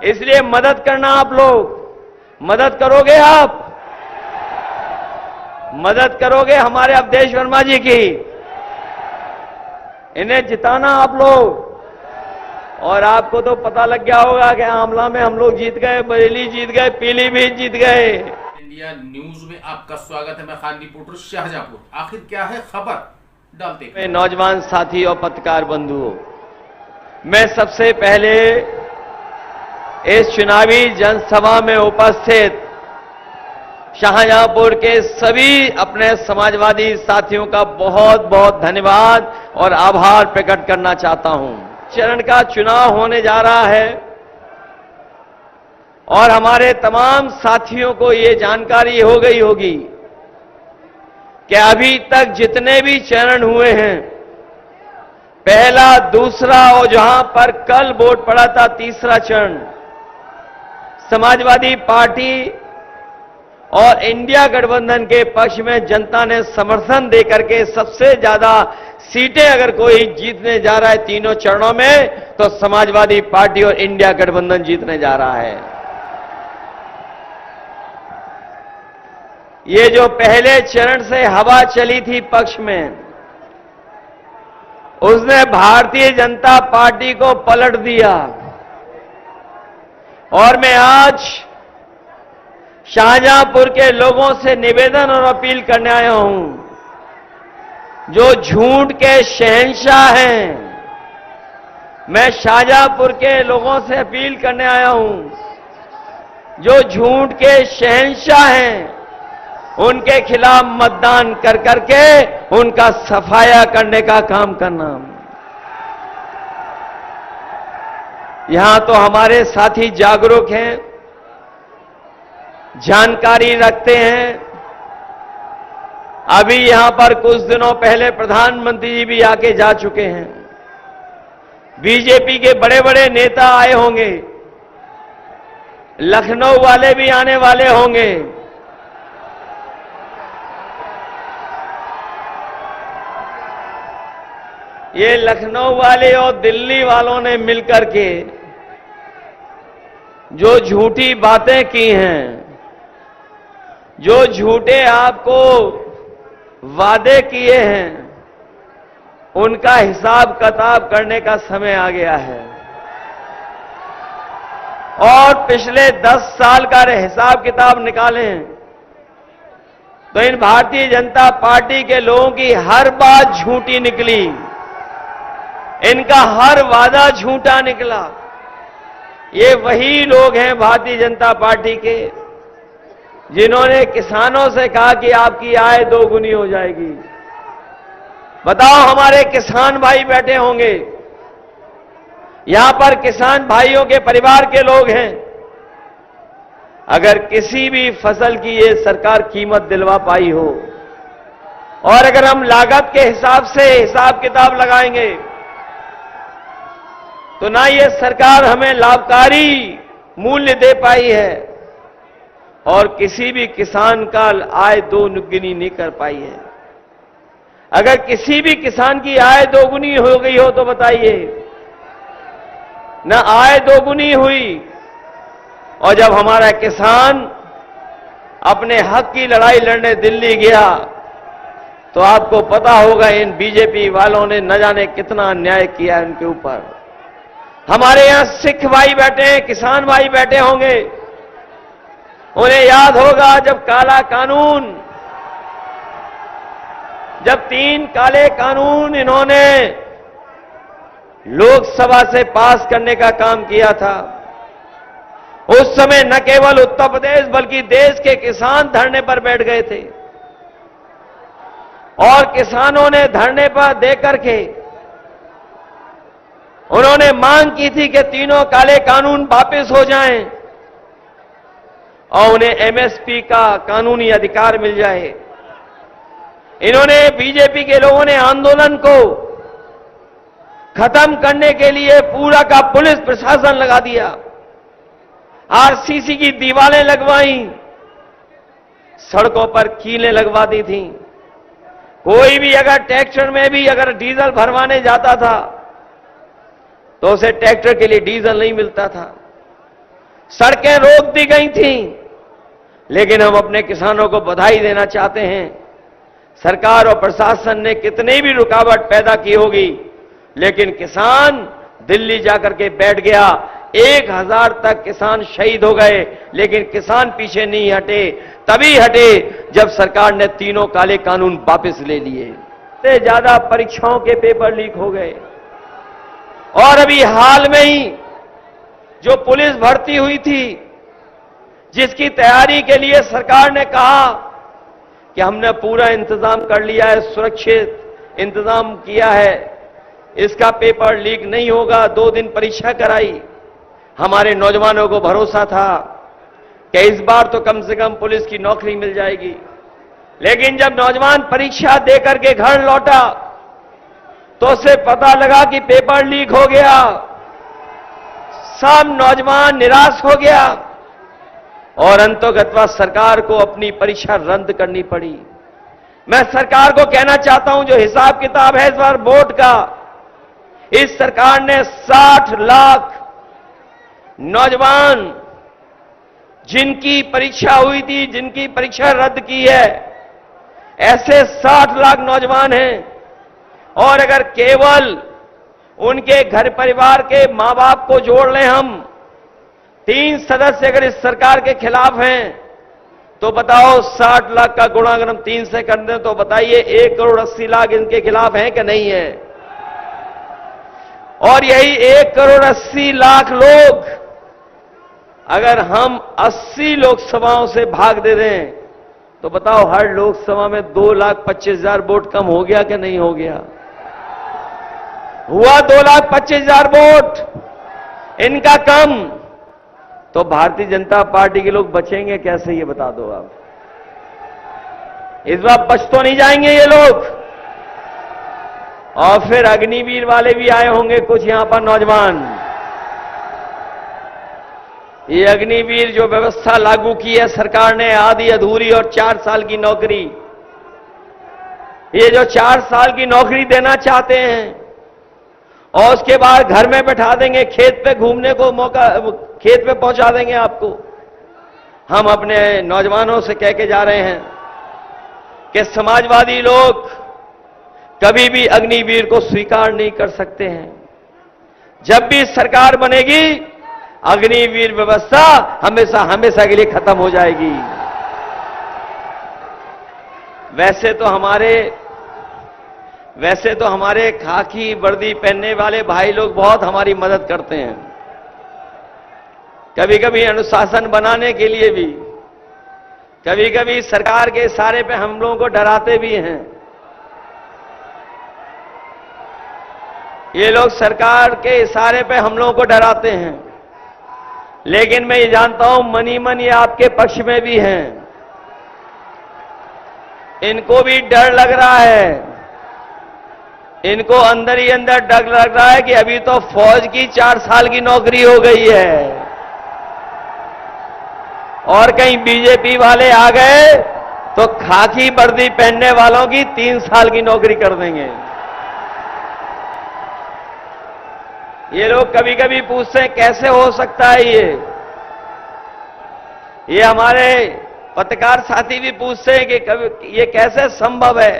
इसलिए मदद करना, आप लोग मदद करोगे, आप मदद करोगे हमारे अवधेश वर्मा जी की, इन्हें जिताना आप लोग। और आपको तो पता लग गया होगा कि आंवला में हम लोग जीत गए, बरेली जीत गए, पीलीभीत जीत गए। इंडिया न्यूज में आपका स्वागत है। मैं खान रिपोर्टर शाहजहांपुर। आखिर क्या है खबर, डालते हैं। नौजवान साथी और पत्रकार बंधुओं, मैं सबसे पहले इस चुनावी जनसभा में उपस्थित शाहजहांपुर के सभी अपने समाजवादी साथियों का बहुत बहुत धन्यवाद और आभार प्रकट करना चाहता हूं। चरण का चुनाव होने जा रहा है और हमारे तमाम साथियों को ये जानकारी हो गई होगी कि अभी तक जितने भी चरण हुए हैं, पहला, दूसरा और जहां पर कल वोट पड़ा था तीसरा चरण, समाजवादी पार्टी और इंडिया गठबंधन के पक्ष में जनता ने समर्थन देकर के सबसे ज्यादा सीटें अगर कोई जीतने जा रहा है तीनों चरणों में, तो समाजवादी पार्टी और इंडिया गठबंधन जीतने जा रहा है। ये जो पहले चरण से हवा चली थी पक्ष में, उसने भारतीय जनता पार्टी को पलट दिया। और मैं आज शाहजहांपुर के लोगों से निवेदन और अपील करने आया हूं, जो झूठ के शहंशाह हैं, मैं शाहजहांपुर के लोगों से अपील करने आया हूं, जो झूठ के शहंशाह हैं, उनके खिलाफ मतदान कर करके उनका सफाया करने का काम करना। यहां तो हमारे साथी जागरूक हैं, जानकारी रखते हैं। अभी यहां पर कुछ दिनों पहले प्रधानमंत्री जी भी आके जा चुके हैं। बीजेपी के बड़े बड़े नेता आए होंगे, लखनऊ वाले भी आने वाले होंगे। ये लखनऊ वाले और दिल्ली वालों ने मिलकर के जो झूठी बातें की हैं, जो झूठे आपको वादे किए हैं, उनका हिसाब किताब करने का समय आ गया है। और पिछले 10 साल का हिसाब किताब निकालें तो इन भारतीय जनता पार्टी के लोगों की हर बात झूठी निकली, इनका हर वादा झूठा निकला। ये वही लोग हैं भारतीय जनता पार्टी के जिन्होंने किसानों से कहा कि आपकी आय 2 गुनी हो जाएगी। बताओ, हमारे किसान भाई बैठे होंगे, यहां पर किसान भाइयों के परिवार के लोग हैं। अगर किसी भी फसल की ये सरकार कीमत दिलवा पाई हो और अगर हम लागत के हिसाब से हिसाब किताब लगाएंगे तो ना ये सरकार हमें लाभकारी मूल्य दे पाई है और किसी भी किसान का आय 2 गुनी नहीं कर पाई है। अगर किसी भी किसान की आय 2 गुनी हो गई हो तो बताइए, ना आय 2 गुनी हुई। और जब हमारा किसान अपने हक की लड़ाई लड़ने दिल्ली गया तो आपको पता होगा इन बीजेपी वालों ने न जाने कितना अन्याय किया है उनके ऊपर। हमारे यहां सिख भाई बैठे हैं, किसान भाई बैठे होंगे, उन्हें याद होगा जब काला कानून, जब 3 काले कानून इन्होंने लोकसभा से पास करने का काम किया था। उस समय न केवल उत्तर प्रदेश बल्कि देश के किसान धरने पर बैठ गए थे और किसानों ने धरने पर देकर के उन्होंने मांग की थी कि तीनों काले कानून वापस हो जाएं और उन्हें एमएसपी का कानूनी अधिकार मिल जाए। इन्होंने, बीजेपी के लोगों ने आंदोलन को खत्म करने के लिए पूरा का पुलिस प्रशासन लगा दिया, आरसीसी की दीवारें लगवाई, सड़कों पर कीलें लगवा दी थी। कोई भी अगर ट्रैक्टर में भी अगर डीजल भरवाने जाता था तो उसे ट्रैक्टर के लिए डीजल नहीं मिलता था। सड़कें रोक दी गई थी, लेकिन हम अपने किसानों को बधाई देना चाहते हैं। सरकार और प्रशासन ने कितनी भी रुकावट पैदा की होगी, लेकिन किसान दिल्ली जाकर के बैठ गया। 1000 तक किसान शहीद हो गए, लेकिन किसान पीछे नहीं हटे। तभी हटे जब सरकार ने तीनों काले कानून वापस ले लिए। इससे ज्यादा परीक्षाओं के पेपर लीक हो गए। और अभी हाल में ही जो पुलिस भर्ती हुई थी, जिसकी तैयारी के लिए सरकार ने कहा कि हमने पूरा इंतजाम कर लिया है, सुरक्षित इंतजाम किया है, इसका पेपर लीक नहीं होगा, 2 दिन परीक्षा कराई। हमारे नौजवानों को भरोसा था कि इस बार तो कम से कम पुलिस की नौकरी मिल जाएगी। लेकिन जब नौजवान परीक्षा देकर के घर लौटा तो उसे पता लगा कि पेपर लीक हो गया। सब नौजवान निराश हो गया और अंततः सरकार को अपनी परीक्षा रद्द करनी पड़ी। मैं सरकार को कहना चाहता हूं, जो हिसाब किताब है इस बार बोर्ड का, इस सरकार ने 60 लाख नौजवान जिनकी परीक्षा हुई थी, जिनकी परीक्षा रद्द की है, ऐसे 60 लाख नौजवान हैं। और अगर केवल उनके घर परिवार के मां बाप को जोड़ लें हम, 3 सदस्य अगर इस सरकार के खिलाफ हैं, तो बताओ 60 लाख का गुणा अगर हम 3 से कर दें तो बताइए 1 करोड़ 80 लाख इनके खिलाफ हैं कि नहीं है। और यही 1 करोड़ 80 लाख लोग अगर हम 80 लोकसभाओं से भाग दे दें तो बताओ हर लोकसभा में 2,25,000 वोट कम हो गया कि नहीं हो गया? हुआ 2,25,000 वोट इनका कम। तो भारतीय जनता पार्टी के लोग बचेंगे कैसे, ये बता दो आप। इस बार बच तो नहीं जाएंगे ये लोग। और फिर अग्निवीर वाले भी आए होंगे कुछ यहां पर नौजवान। ये अग्निवीर जो व्यवस्था लागू की है सरकार ने, आधी अधूरी और 4 साल की नौकरी, ये जो 4 साल की नौकरी देना चाहते हैं और उसके बाद घर में बैठा देंगे, खेत पे घूमने को मौका, खेत पे पहुंचा देंगे आपको। हम अपने नौजवानों से कह के जा रहे हैं कि समाजवादी लोग कभी भी अग्निवीर को स्वीकार नहीं कर सकते हैं। जब भी सरकार बनेगी अग्निवीर व्यवस्था हमेशा हमेशा के लिए खत्म हो जाएगी। वैसे तो हमारे खाकी वर्दी पहनने वाले भाई लोग बहुत हमारी मदद करते हैं, कभी कभी अनुशासन बनाने के लिए भी, कभी कभी सरकार के इशारे पे हम लोगों को डराते भी हैं। ये लोग सरकार के इशारे पे हम लोगों को डराते हैं, लेकिन मैं ये जानता हूं मनी मन ये आपके पक्ष में भी हैं। इनको भी डर लग रहा है, इनको अंदर ही अंदर डर लग रहा है कि अभी तो फौज की 4 साल की नौकरी हो गई है और कहीं बीजेपी वाले आ गए तो खाकी वर्दी पहनने वालों की 3 साल की नौकरी कर देंगे। ये लोग कभी कभी पूछते हैं कैसे हो सकता है ये हमारे पत्रकार साथी भी पूछते हैं कि ये कैसे संभव है।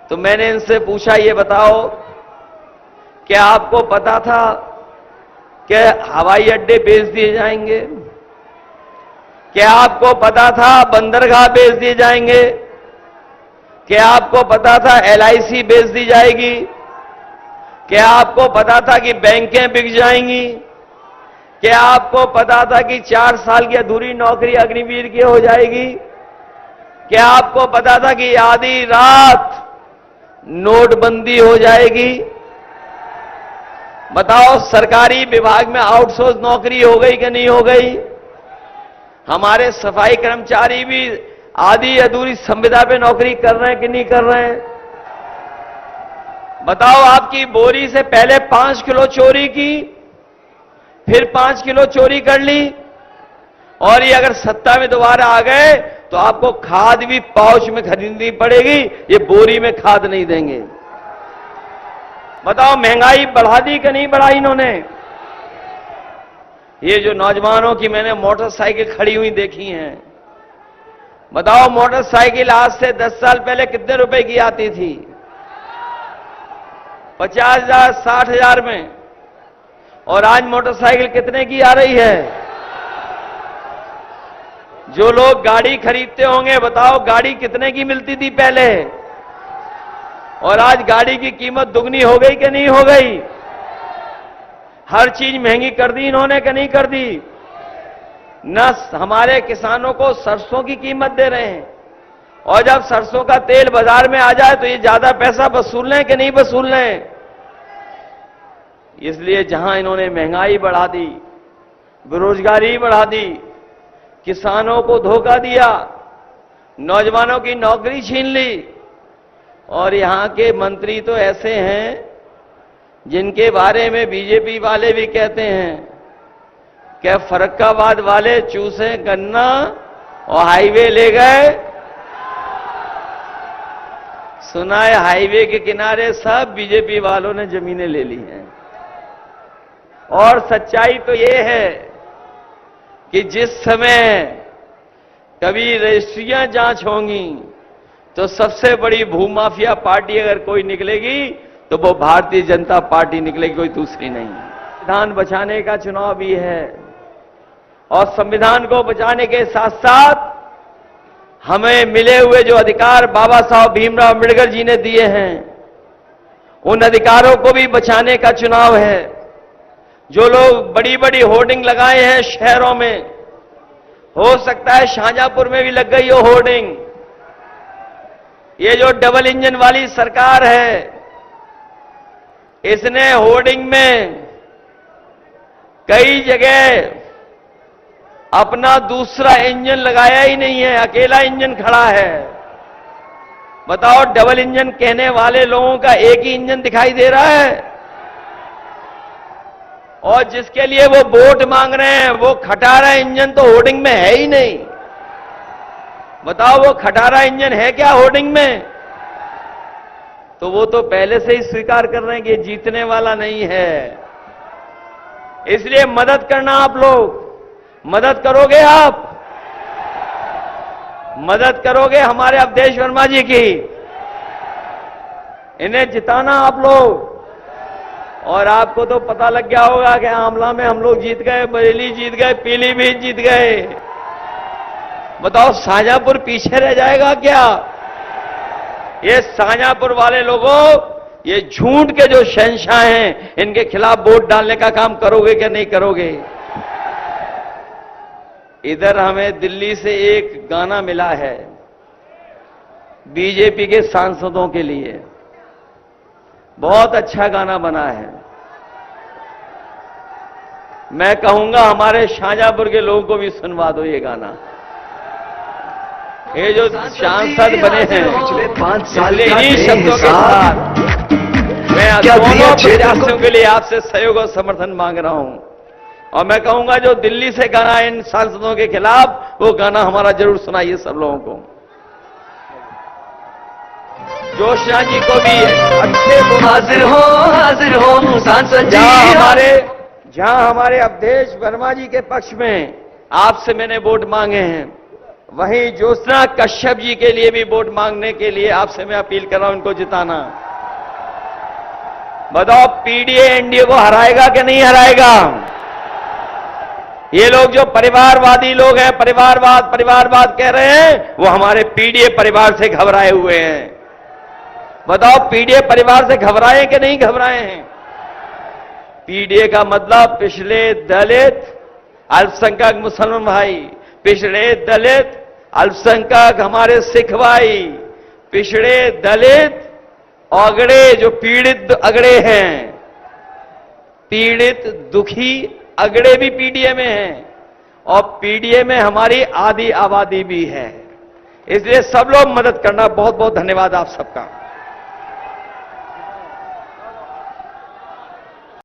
तो मैंने इनसे पूछा, ये बताओ क्या आपको पता था कि हवाई अड्डे बेच दिए जाएंगे? क्या आपको पता था बंदरगाह बेच दिए जाएंगे? क्या आपको पता था LIC बेच दी जाएगी? क्या आपको पता था कि बैंकें बिक जाएंगी? क्या आपको पता था कि 4 साल की अधूरी नौकरी अग्निवीर की हो जाएगी? क्या आपको पता था कि आधी रात नोटबंदी हो जाएगी? बताओ सरकारी विभाग में आउटसोर्स नौकरी हो गई कि नहीं हो गई? हमारे सफाई कर्मचारी भी आधी अधूरी संविदा पे नौकरी कर रहे हैं कि नहीं कर रहे हैं? बताओ आपकी बोरी से पहले 5 किलो चोरी की, फिर 5 किलो चोरी कर ली, और ये अगर सत्ता में दोबारा आ गए तो आपको खाद भी पाउच में खरीदनी पड़ेगी, ये बोरी में खाद नहीं देंगे। बताओ महंगाई बढ़ा दी कि नहीं बढ़ाई इन्होंने? ये जो नौजवानों की मैंने मोटरसाइकिल खड़ी हुई देखी हैं, बताओ मोटरसाइकिल आज से 10 साल पहले कितने रुपए की आती थी? 50,000, 60,000 में। और आज मोटरसाइकिल कितने की आ रही है? जो लोग गाड़ी खरीदते होंगे, बताओ गाड़ी कितने की मिलती थी पहले? और आज गाड़ी की कीमत दुगनी हो गई कि नहीं हो गई? हर चीज महंगी कर दी इन्होंने कि नहीं कर दी? न हमारे किसानों को सरसों की कीमत दे रहे हैं, और जब सरसों का तेल बाजार में आ जाए तो ये ज्यादा पैसा वसूल लें कि नहीं वसूल लें? इसलिए जहां इन्होंने महंगाई बढ़ा दी, बेरोजगारी बढ़ा दी, किसानों को धोखा दिया, नौजवानों की नौकरी छीन ली, और यहां के मंत्री तो ऐसे हैं जिनके बारे में बीजेपी वाले भी कहते हैं कि फर्रुखाबाद वाले चूसे गन्ना और हाईवे ले गए। सुना है हाईवे के किनारे सब बीजेपी वालों ने जमीनें ले ली हैं। और सच्चाई तो ये है कि जिस समय कभी रजिस्ट्रियां जांच होंगी तो सबसे बड़ी भूमाफिया पार्टी अगर कोई निकलेगी तो वो भारतीय जनता पार्टी निकलेगी, कोई दूसरी नहीं। संविधान बचाने का चुनाव भी है, और संविधान को बचाने के साथ साथ हमें मिले हुए जो अधिकार बाबा साहब भीमराव अम्बेडकर जी ने दिए हैं, उन अधिकारों को भी बचाने का चुनाव है। जो लोग बड़ी बड़ी होर्डिंग लगाए हैं शहरों में, हो सकता है शाहजहांपुर में भी लग गई हो होर्डिंग। ये जो डबल इंजन वाली सरकार है, इसने होर्डिंग में कई जगह अपना दूसरा इंजन लगाया ही नहीं है, अकेला इंजन खड़ा है। बताओ, डबल इंजन कहने वाले लोगों का एक ही इंजन दिखाई दे रहा है, और जिसके लिए वो वोट मांग रहे हैं वो खटारा इंजन तो होर्डिंग में है ही नहीं। बताओ, वो खटारा इंजन है क्या होर्डिंग में? तो वो तो पहले से ही स्वीकार कर रहे हैं कि जीतने वाला नहीं है। इसलिए मदद करना, आप लोग मदद करोगे, आप मदद करोगे हमारे अवधेश वर्मा जी की, इन्हें जिताना आप लोग। और आपको तो पता लग गया होगा कि आमला में हम लोग जीत गए, बरेली जीत गए, पीलीभीत जीत गए। बताओ, शाहजहांपुर पीछे रह जाएगा क्या? ये शाहजहांपुर वाले लोगों, ये झूठ के जो शहंशाह हैं, इनके खिलाफ वोट डालने का काम करोगे क्या नहीं करोगे? इधर हमें दिल्ली से एक गाना मिला है बीजेपी के सांसदों के लिए, बहुत अच्छा गाना बना है। मैं कहूंगा हमारे शाहजहांपुर के लोगों को भी सुनवा दो ये गाना। ये जो सांसद बने हैं पिछले 5 साल इन्हीं शब्दों के साथ मैं दोनों प्रत्याशियों के लिए आपसे सहयोग और समर्थन मांग रहा हूं, और मैं कहूंगा जो दिल्ली से गाना इन सांसदों के खिलाफ, वो गाना हमारा जरूर सुनाइए सब लोगों को। जोशिया जी को भी अच्छे हाजिर हो सांसद जी। जहां हमारे अवधेश वर्मा जी के पक्ष में आपसे मैंने वोट मांगे हैं, वहीं ज्योत्सना कश्यप जी के लिए भी वोट मांगने के लिए आपसे मैं अपील कर रहा हूं, इनको जिताना। बताओ, पीडीए एनडीए को हराएगा कि नहीं हराएगा? ये लोग जो परिवारवादी लोग हैं, परिवारवाद कह रहे हैं, वो हमारे पीडीए परिवार से घबराए हुए हैं। बताओ, पीडीए परिवार से घबराए कि नहीं घबराए हैं? पीडीए का मतलब पिछड़े दलित अल्पसंख्यक मुसलमान भाई, पिछड़े दलित अल्पसंख्यक हमारे सिख भाई, पिछड़े दलित अगड़े जो पीड़ित अगड़े हैं, पीड़ित दुखी अगड़े भी पीडीए में हैं, और पीडीए में हमारी आधी आबादी भी है। इसलिए सब लोग मदद करना। बहुत बहुत धन्यवाद आप सबका।